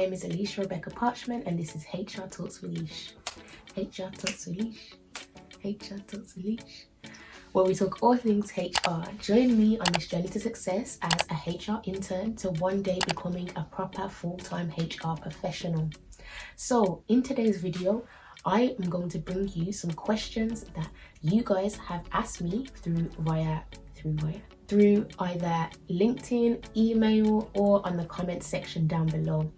name is Alicia Rebecca Parchment, and this is HR Talks with Lish. HR Talks with Lish. HR Talks with Lish. Where we talk all things HR. Join me on this journey to success as a HR intern to one day becoming a proper full-time HR professional. So in today's video, I am going to bring you some questions that you guys have asked me through either LinkedIn, email, or on the comment section down below.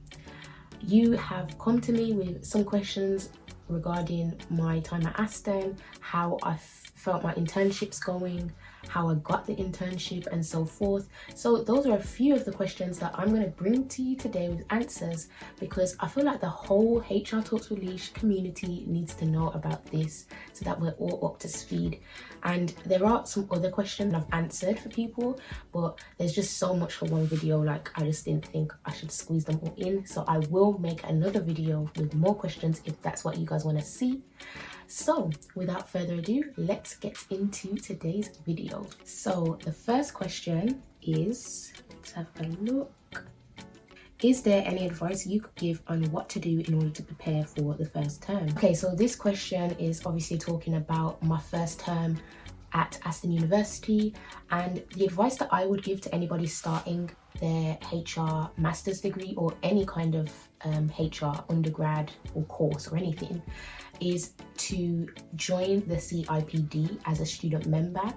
You have come to me with some questions regarding my time at Aston, how I felt my internships going, how I got the internship, and so forth. So those are a few of the questions that I'm going to bring to you today with answers, because I feel like the whole HR Talks with Lish community needs to know about this so that we're all up to speed. And there are some other questions I've answered for people, but there's just so much for one video, like I just didn't think I should squeeze them all in. So I will make another video with more questions if that's what you guys want to see. So without further ado, let's get into today's video. So the first question is, let's have a look. Is there any advice you could give on what to do in order to prepare for the first term? Okay, so this question is obviously talking about my first term at Aston University, and the advice that I would give to anybody starting their HR master's degree or any kind of HR undergrad or course or anything is to join the CIPD as a student member.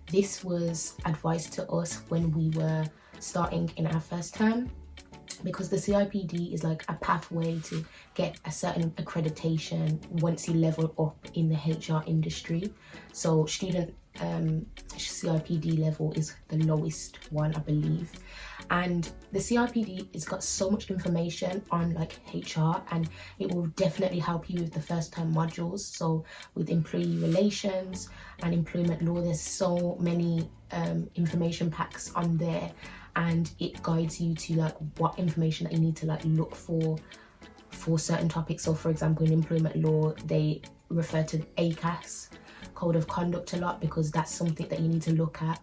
This was advised to us when we were starting in our first term, because the CIPD is like a pathway to get a certain accreditation once you level up in the HR industry. So student CIPD level is the lowest one, I believe. And the CIPD has got so much information on like HR, and it will definitely help you with the first term modules. So with employee relations and employment law, there's so many information packs on there, and it guides you to like what information that you need to like look for certain topics. So for example, in employment law, they refer to ACAS, Code of Conduct, a lot, because that's something that you need to look at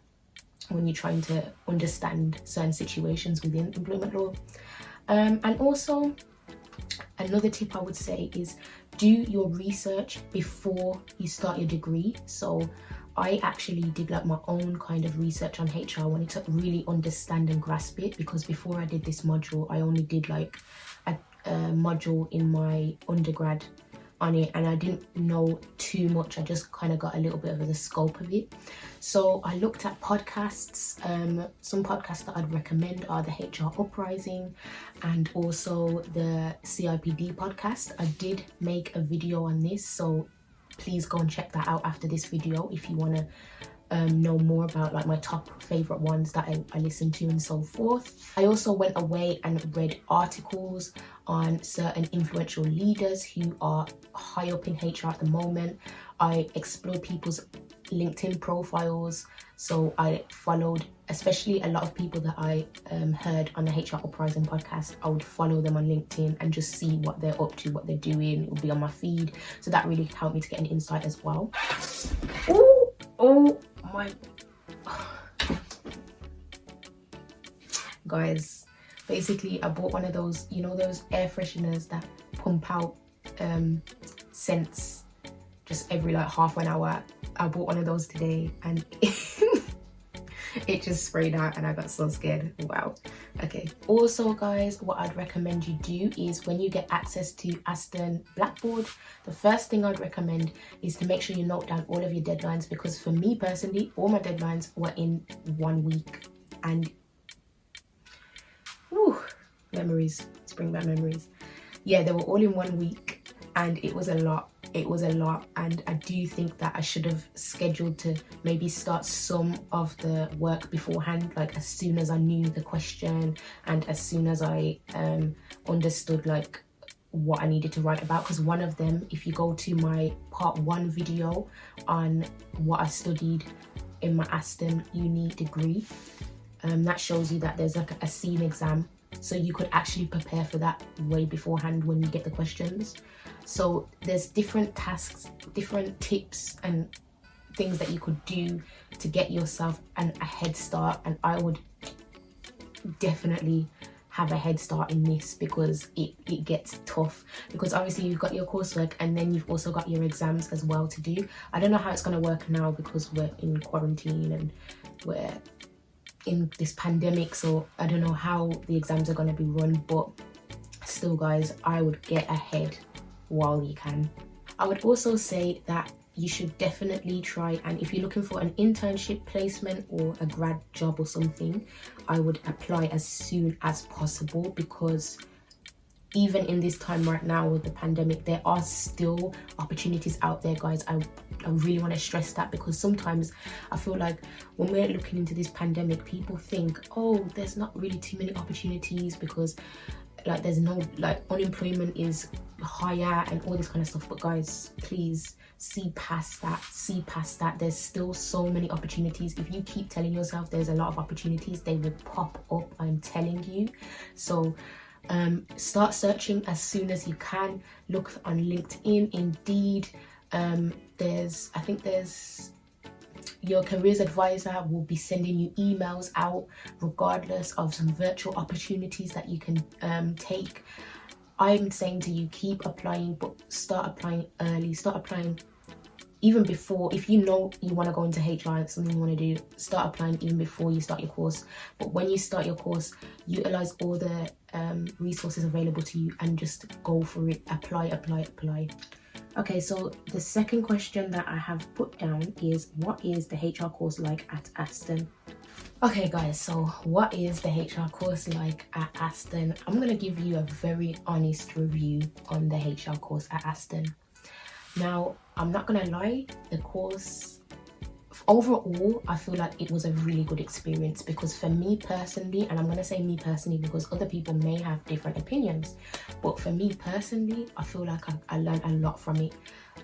when you're trying to understand certain situations within employment law. And also another tip I would say is do your research before you start your degree. So I actually did like my own kind of research on HR. I wanted to really understand and grasp it, because before I did this module, I only did like a module in my undergrad on it, and I didn't know too much. I just kind of got a little bit of the scope of it. So I looked at podcasts. Some podcasts that I'd recommend are the HR Uprising and also the CIPD podcast. I did make a video on this, so please go and check that out after this video if you want to know more about like my top favorite ones that I listen to and so forth. I also went away and read articles on certain influential leaders who are high up in HR at the moment. I explored people's LinkedIn profiles, so I followed especially a lot of people that I heard on the HR Uprising podcast. I would follow them on LinkedIn and just see what they're up to, what they're doing. It would be on my feed, so that really helped me to get an insight as well. Oh my guys, basically I bought one of those, you know, those air fresheners that pump out scents just every like half an hour. I bought one of those today, and it just sprayed out and I got so scared. Wow. Okay. Also guys, what I'd recommend you do is when you get access to Aston Blackboard, the first thing I'd recommend is to make sure you note down all of your deadlines, because for me personally, all my deadlines were in 1 week, and memories, bring back memories. Yeah, they were all in 1 week, and it was a lot. And I do think that I should have scheduled to maybe start some of the work beforehand, like as soon as I knew the question and as soon as I understood like what I needed to write about. Because one of them, if you go to my part 1 video on what I studied in my Aston uni degree, that shows you that there's like a SEAM exam, so you could actually prepare for that way beforehand when you get the questions. So there's different tasks, different tips and things that you could do to get yourself a head start, and I would definitely have a head start in this, because it gets tough, because obviously you've got your coursework and then you've also got your exams as well to do. I don't know how it's going to work now because we're in quarantine and we're in this pandemic, so I don't know how the exams are going to be run, but still guys, I would get ahead while you can. I would also say that you should definitely try, and if you're looking for an internship placement or a grad job or something, I would apply as soon as possible, because even in this time right now with the pandemic, there are still opportunities out there, guys. I really want to stress that, because sometimes I feel like when we're looking into this pandemic, people think, oh, there's not really too many opportunities because like there's no, like unemployment is higher and all this kind of stuff. But guys, please see past that. There's still so many opportunities. If you keep telling yourself there's a lot of opportunities, they will pop up, I'm telling you. So start searching as soon as you can. Look on LinkedIn, Indeed. I think there's your careers advisor will be sending you emails out regardless of some virtual opportunities that you can take. I'm saying to you, keep applying, but start applying early. Start applying even before, if you know you want to go into HR, it's something you want to do, start applying even before you start your course. But when you start your course, utilize all the resources available to you and just go for it. Apply. Okay, so the second question that I have put down is, what is the HR course like at Aston? Okay guys, so what is the HR course like at Aston? I'm going to give you a very honest review on the HR course at Aston. Now, I'm not going to lie, the course, overall, I feel like it was a really good experience, because for me personally, and I'm going to say me personally because other people may have different opinions, but for me personally, I feel like I learned a lot from it.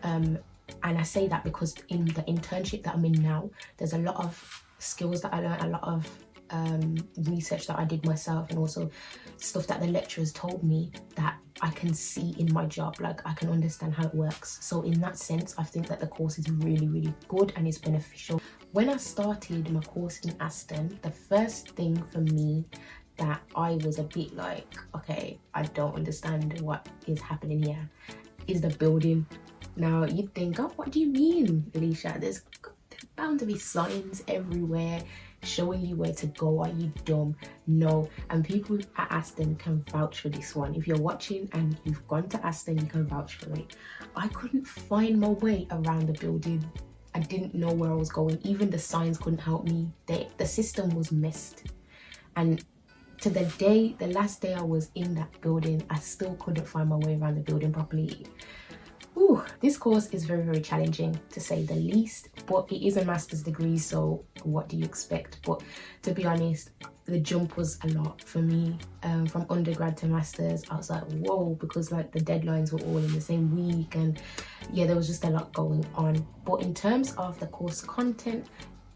And I say that because in the internship that I'm in now, there's a lot of skills that I learned, a lot of research that I did myself, and also stuff that the lecturers told me that I can see in my job, like I can understand how it works. So in that sense, I think that the course is really good and it's beneficial. When I started my course in Aston, the first thing for me that I was a bit like, okay, I don't understand what is happening here, is the building. Now you'd think, oh, what do you mean, Alicia? There's bound to be signs everywhere showing you where to go. Are you dumb? No. And people at Aston can vouch for this one. If you're watching and you've gone to Aston, you can vouch for it. I couldn't find my way around the building. I didn't know where I was going. Even the signs couldn't help me. The system was messed. And to the last day I was in that building, I still couldn't find my way around the building properly. Ooh, this course is very challenging, to say the least, but it is a master's degree, so what do you expect? But to be honest, the jump was a lot for me. From undergrad to masters, I was like, whoa, because like the deadlines were all in the same week, and yeah, there was just a lot going on. But in terms of the course content,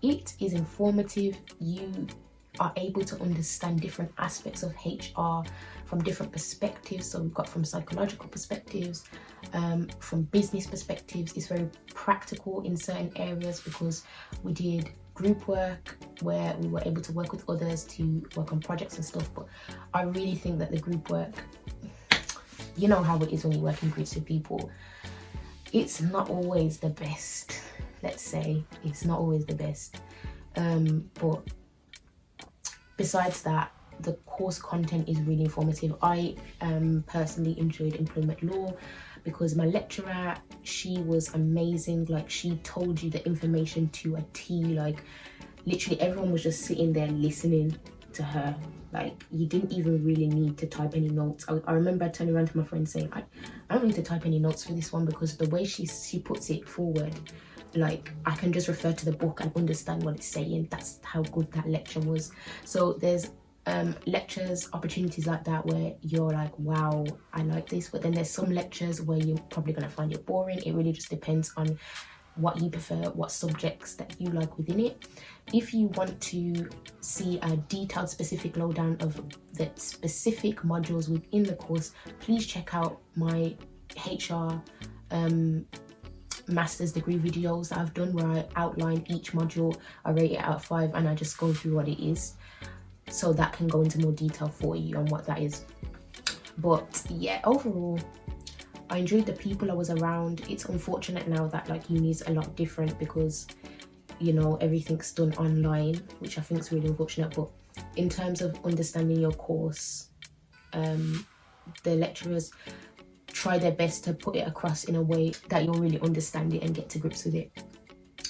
it is informative. You are able to understand different aspects of HR from different perspectives. So we've got from psychological perspectives, from business perspectives. It's very practical in certain areas, because we did group work where we were able to work with others to work on projects and stuff. But I really think that the group work, you know how it is when you work in groups with people, it's not always the best. Let's say it's not always the best, but besides that, the course content is really informative. I personally enjoyed employment law because my lecturer, she was amazing. Like, she told you the information to a T. Like, literally everyone was just sitting there listening to her. Like, you didn't even really need to type any notes. I remember turning around to my friend saying, I don't need to type any notes for this one, because the way she puts it forward, like, I can just refer to the book and understand what it's saying. That's how good that lecture was. So there's lectures, opportunities like that where you're like, wow, I like this. But then there's some lectures where you're probably going to find it boring. It really just depends on what you prefer, what subjects that you like within it. If you want to see a detailed specific lowdown of the specific modules within the course, please check out my HR master's degree videos that I've done, where I outline each module, I rate it out of 5, and I just go through what it is. so that can go into more detail for you on what that is. But yeah, overall I enjoyed the people I was around. It's unfortunate now that like uni is a lot different because, you know, everything's done online, which I think is really unfortunate. But in terms of understanding your course, the lecturers try their best to put it across in a way that you'll really understand it and get to grips with it.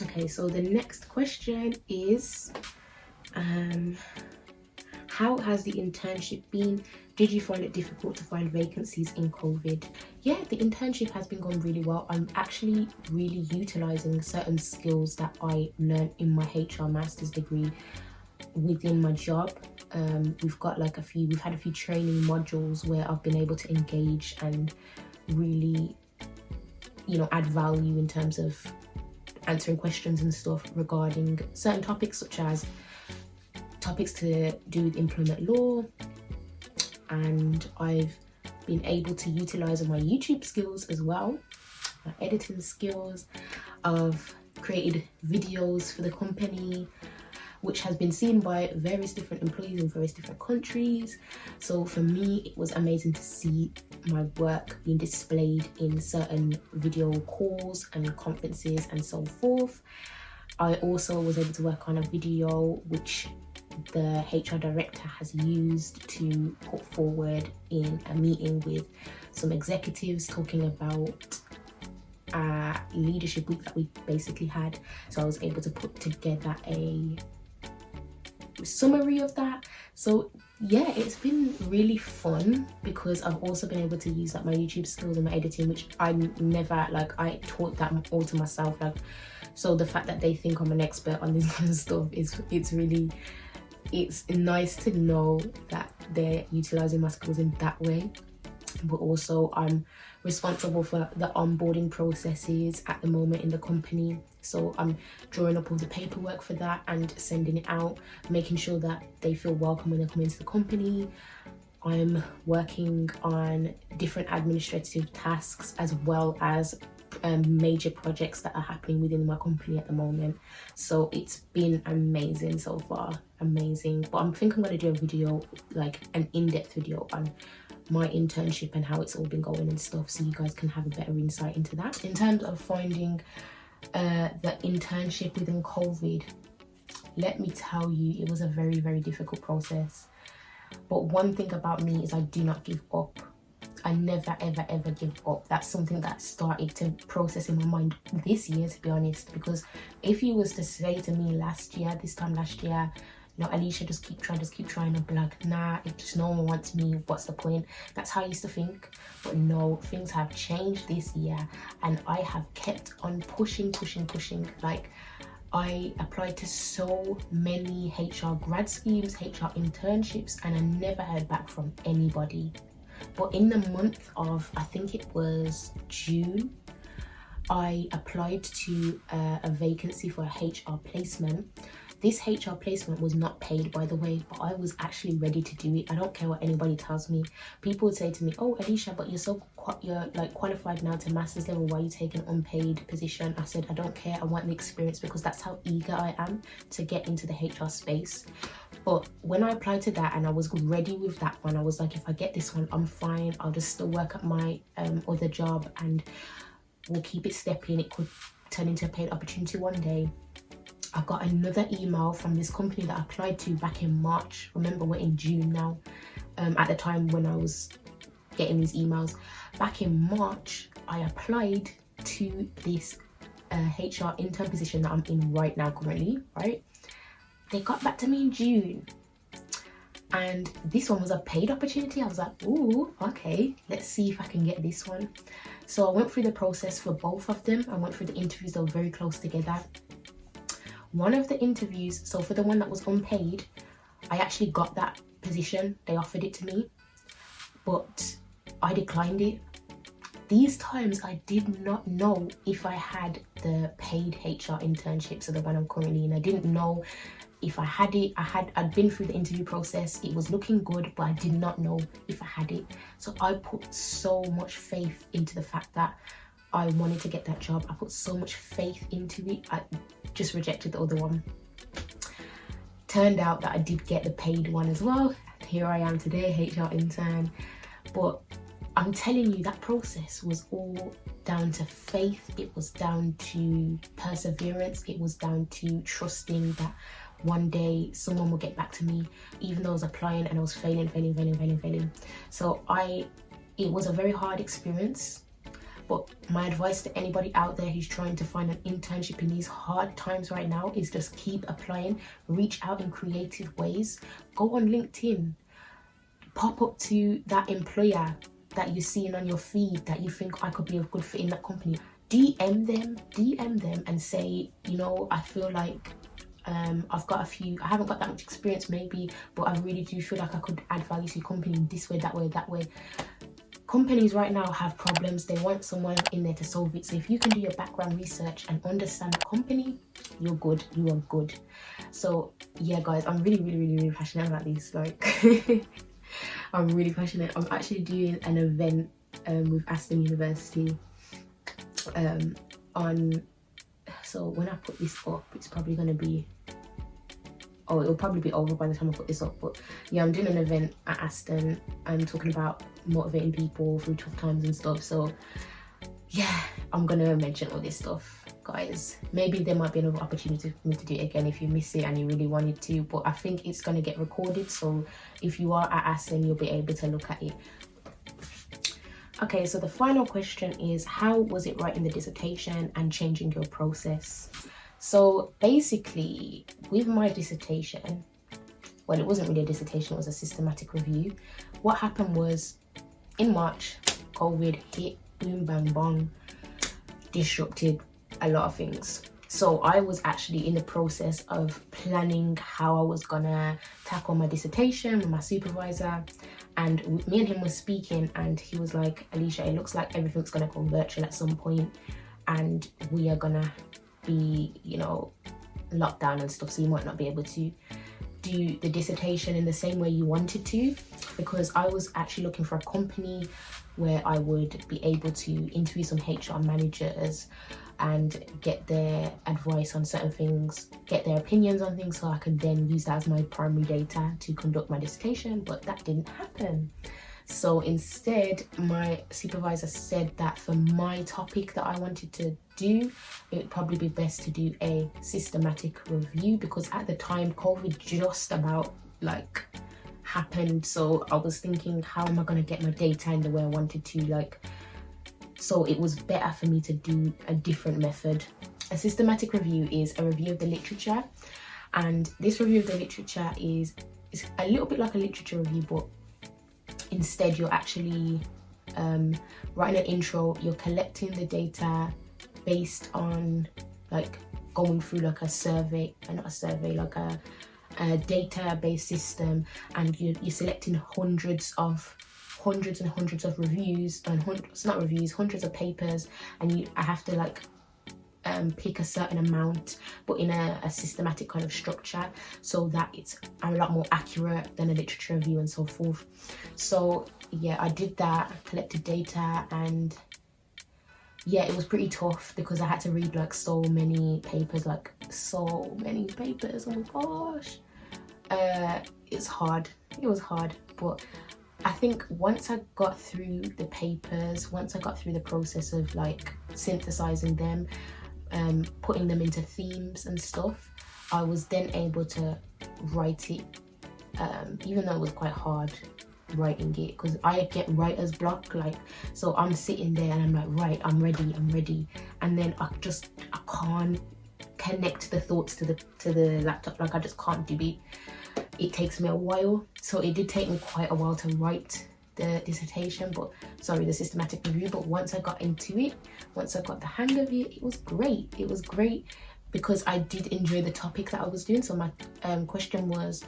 Okay, so the next question is, how has the internship been? Did you find it difficult to find vacancies in COVID? Yeah, the internship has been going really well. I'm actually really utilising certain skills that I learned in my HR master's degree within my job. We've had a few training modules where I've been able to engage and really, you know, add value in terms of answering questions and stuff regarding certain topics, such as topics to do with employment law. And I've been able to utilize my YouTube skills as well, my editing skills. I've created videos for the company, which has been seen by various different employees in various different countries. So for me, it was amazing to see my work being displayed in certain video calls and conferences and so forth. I also was able to work on a video which the HR director has used to put forward in a meeting with some executives, talking about leadership week that we basically had. So I was able to put together a summary of that. So yeah, it's been really fun because I've also been able to use like my YouTube skills and my editing, which I never, like, I taught that all to myself. Like, so the fact that they think I'm an expert on this kind of stuff it's nice to know that they're utilizing my skills in that way. But also I'm responsible for the onboarding processes at the moment in the company. So I'm drawing up all the paperwork for that and sending it out, making sure that they feel welcome when they come into the company. I'm working on different administrative tasks as well as major projects that are happening within my company at the moment. So it's been amazing so far, amazing. But I think I'm going to do a video, like an in-depth video on my internship and how it's all been going and stuff, so you guys can have a better insight into that. In terms of finding the internship within COVID, let me tell you, it was a very, very difficult process. But one thing about me is I do not give up. I never ever ever give up. That's something that started to process in my mind this year, to be honest, because if you was to say to me this time last year, you know, Alicia, just keep trying, I'd be like, nah, if just no one wants me, what's the point? That's how I used to think. But no, things have changed this year and I have kept on pushing. Like, I applied to so many HR grad schemes, HR internships, and I never heard back from anybody. But in the month of, I think it was June, I applied to a vacancy for a HR placement. This HR placement was not paid, by the way, but I was actually ready to do it. I don't care what anybody tells me. People would say to me, oh, Alicia, but you're like qualified now to master's level, why are you taking an unpaid position? I said, I don't care, I want the experience, because that's how eager I am to get into the HR space. But when I applied to that and I was ready with that one, I was like, if I get this one, I'm fine. I'll just still work at my other job and we'll keep it stepping. It could turn into a paid opportunity one day. I got another email from this company that I applied to back in March. Remember, we're in June now. At the time when I was getting these emails, back in March, I applied to this HR intern position that I'm in right now currently, right? They got back to me in June. And this one was a paid opportunity. I was like, ooh, okay, let's see if I can get this one. So I went through the process for both of them. I went through the interviews, they were very close together. One of the interviews, so for the one that was unpaid, I actually got that position. They offered it to me, but I declined it. These times I did not know if I had the paid HR internship, so the one I'm currently in. I didn't know if I had it. I'd been through the interview process. It was looking good, but I did not know if I had it. So I put so much faith into the fact that I wanted to get that job. I put so much faith into it. I just rejected the other one. Turned out that I did get the paid one as well. Here I am today, HR intern. But I'm telling you, that process was all down to faith. It was down to perseverance. It was down to trusting that one day someone will get back to me, even though I was applying and I was failing. So it was a very hard experience. But my advice to anybody out there who's trying to find an internship in these hard times right now is just keep applying, reach out in creative ways, go on LinkedIn, pop up to that employer that you're seeing on your feed that you think I could be a good fit in that company. DM them and say, you know, I feel like I haven't got that much experience maybe, but I really do feel like I could add value to your company in this way, that way. Companies right now have problems. They want someone in there to solve it. So if you can do your background research and understand the company, you're good. You are good. So yeah, guys, I'm really passionate about this. Like, I'm really passionate. I'm actually doing an event with Aston University so when I put this up, it's probably going to be, it'll probably be over by the time I put this up. But yeah, I'm doing an event at Aston and talking about motivating people through tough times and stuff. So yeah, I'm gonna mention all this stuff, guys. Maybe there might be another opportunity for me to do it again if you miss it and you really wanted to, but I think it's gonna get recorded, so if you are at Aston, you'll be able to look at it. Okay, so the final question is, how was it writing the dissertation and changing your process? So basically, with my dissertation, well, it wasn't really a dissertation, it was a systematic review. What happened was, in March, COVID hit, boom, bang, bong, disrupted a lot of things. So I was actually in the process of planning how I was gonna tackle my dissertation with my supervisor, and me and him were speaking, and he was like, Alicia, it looks like everything's gonna go virtual at some point, and we are gonna be, you know, locked down and stuff, so you might not be able to do the dissertation in the same way you wanted to, because I was actually looking for a company where I would be able to interview some HR managers and get their advice on certain things, get their opinions on things, so I could then use that as my primary data to conduct my dissertation, but that didn't happen. So instead, my supervisor said that for my topic that I wanted to do, it would probably be best to do a systematic review, because at the time, COVID just about like happened. So I was thinking, how am I going to get my data in the way I wanted to, so it was better for me to do a different method. A systematic review is a review of the literature, and this review of the literature is a little bit like a literature review, but instead you're actually writing an intro, you're collecting the data based on going through a database system, and you're selecting hundreds and hundreds of reviews and hundreds of papers, and I have to pick a certain amount, but in a systematic kind of structure, so that it's a lot more accurate than a literature review and so forth. So yeah, I did that, collected data, and yeah, it was pretty tough because I had to read so many papers. Oh my gosh, it was hard, but I think once I got through the papers, once I got through the process of synthesizing them, putting them into themes and stuff, I was then able to write it, even though it was quite hard writing it, because I get writer's block, so I'm sitting there and I'm like, right, I'm ready, and then I can't connect the thoughts to the laptop, I just can't do it. It takes me a while, so it did take me quite a while to write the the systematic review, but once I got into it, once I got the hang of it, it was great because I did enjoy the topic that I was doing. So my question was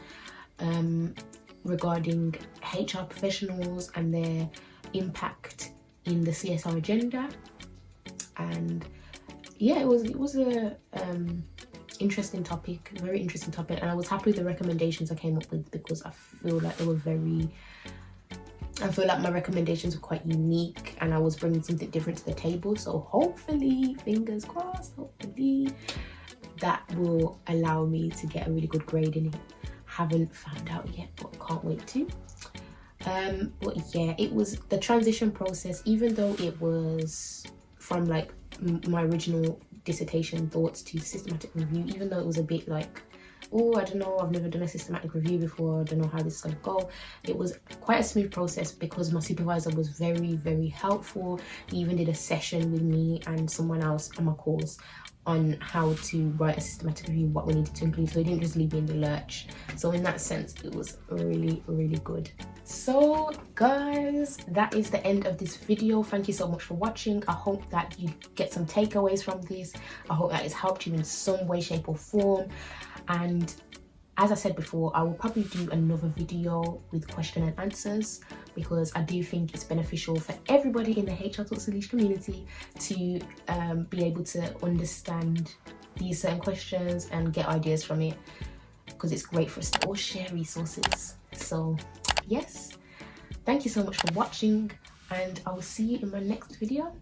regarding HR professionals and their impact in the CSR agenda, and yeah, it was a interesting topic, very interesting topic, and I was happy with the recommendations I came up with, because I feel like my recommendations were quite unique and I was bringing something different to the table. So hopefully, fingers crossed, that will allow me to get a really good grade in it. Haven't found out yet, but can't wait to. But yeah, it was the transition process, even though it was from like my original dissertation thoughts to systematic review, even though it was a bit like, oh, I don't know, I've never done a systematic review before, I don't know how this is going to go. It was quite a smooth process because my supervisor was very, very helpful. He even did a session with me and someone else on my course on how to write a systematic review, what we needed to include, so he didn't just leave me in the lurch. So in that sense, it was really, really good. So guys, that is the end of this video. Thank you so much for watching. I hope that you get some takeaways from this. I hope that it's helped you in some way, shape or form. And as I said before, I will probably do another video with question and answers, because I do think it's beneficial for everybody in the HR Talks with Lish community to be able to understand these certain questions and get ideas from it, because it's great for us to all share resources. So yes, thank you so much for watching, and I will see you in my next video.